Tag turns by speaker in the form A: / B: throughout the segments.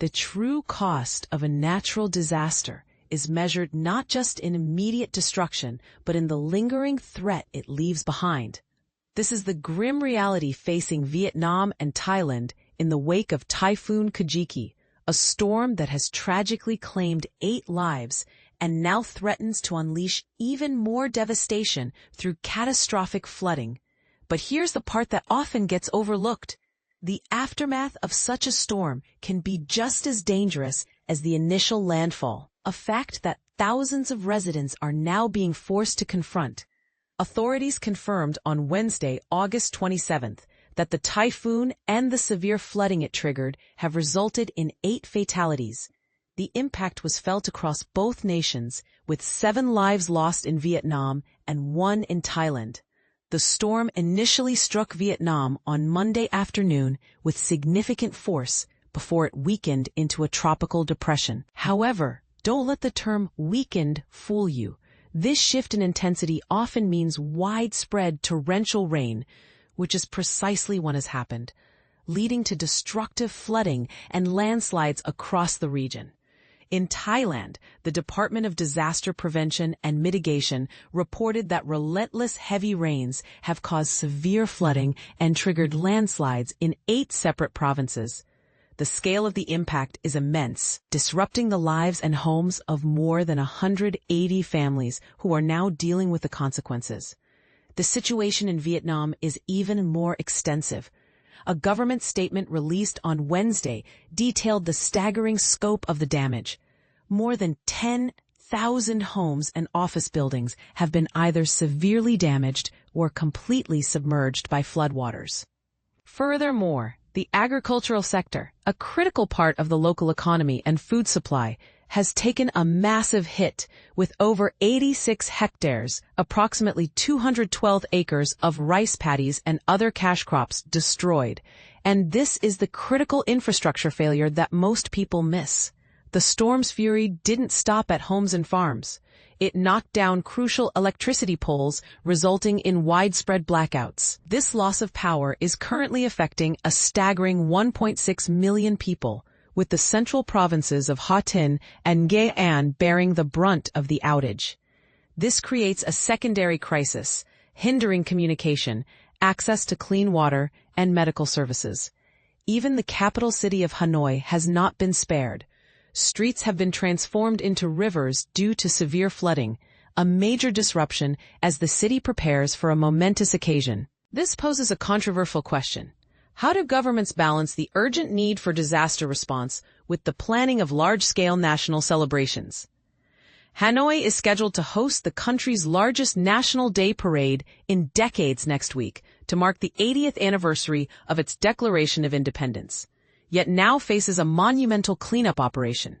A: The true cost of a natural disaster is measured not just in immediate destruction, but in the lingering threat it leaves behind. This is the grim reality facing Vietnam and Thailand in the wake of Typhoon Kajiki, a storm that has tragically claimed 8 lives and now threatens to unleash even more devastation through catastrophic flooding. But here's the part that often gets overlooked. The aftermath of such a storm can be just as dangerous as the initial landfall, a fact that thousands of residents are now being forced to confront. Authorities confirmed on Wednesday, August 27th, that the typhoon and the severe flooding it triggered have resulted in 8 fatalities. The impact was felt across both nations, with 7 lives lost in Vietnam and 1 in Thailand. The storm initially struck Vietnam on Monday afternoon with significant force before it weakened into a tropical depression. However, don't let the term weakened fool you. This shift in intensity often means widespread torrential rain, which is precisely what has happened, leading to destructive flooding and landslides across the region. In Thailand, the Department of Disaster Prevention and Mitigation reported that relentless heavy rains have caused severe flooding and triggered landslides in 8 separate provinces. The scale of the impact is immense, disrupting the lives and homes of more than 180 families who are now dealing with the consequences. The situation in Vietnam is even more extensive. A government statement released on Wednesday detailed the staggering scope of the damage. More than 10,000 homes and office buildings have been either severely damaged or completely submerged by floodwaters. Furthermore, the agricultural sector, a critical part of the local economy and food supply, has taken a massive hit, with over 86 hectares, approximately 212 acres of rice paddies and other cash crops destroyed. And this is the critical infrastructure failure that most people miss. The storm's fury didn't stop at homes and farms. It knocked down crucial electricity poles, resulting in widespread blackouts. This loss of power is currently affecting a staggering 1.6 million people, with the central provinces of Ha Tinh and Nghệ An bearing the brunt of the outage. This creates a secondary crisis, hindering communication, access to clean water, and medical services. Even the capital city of Hanoi has not been spared. Streets have been transformed into rivers due to severe flooding, a major disruption as the city prepares for a momentous occasion. This poses a controversial question. How do governments balance the urgent need for disaster response with the planning of large-scale national celebrations? Hanoi is scheduled to host the country's largest National Day parade in decades next week to mark the 80th anniversary of its Declaration of Independence, yet now faces a monumental cleanup operation.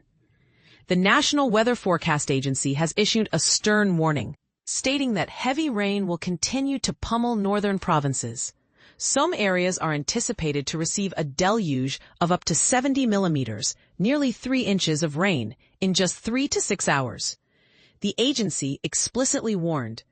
A: The National Weather Forecast Agency has issued a stern warning, stating that heavy rain will continue to pummel northern provinces. Some areas are anticipated to receive a deluge of up to 70 millimeters, nearly 3 inches of rain, in just 3 to 6 hours. The agency explicitly warned,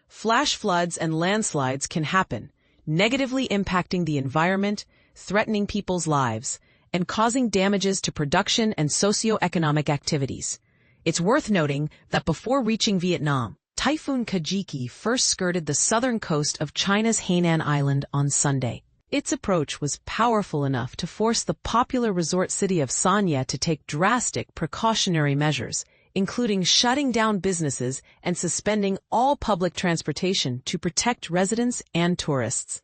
A: flash floods and landslides can happen, negatively impacting the environment, threatening people's lives, and causing damages to production and socio-economic activities. It's worth noting that before reaching Vietnam, Typhoon Kajiki first skirted the southern coast of China's Hainan Island on Sunday. Its approach was powerful enough to force the popular resort city of Sanya to take drastic precautionary measures, including shutting down businesses and suspending all public transportation to protect residents and tourists.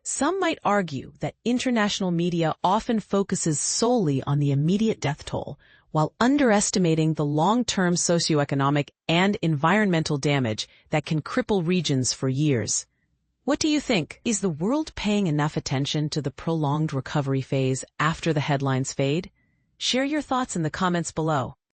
A: Some might argue that international media often focuses solely on the immediate death toll, while underestimating the long-term socioeconomic and environmental damage that can cripple regions for years. What do you think? Is the world paying enough attention to the prolonged recovery phase after the headlines fade? Share your thoughts in the comments below.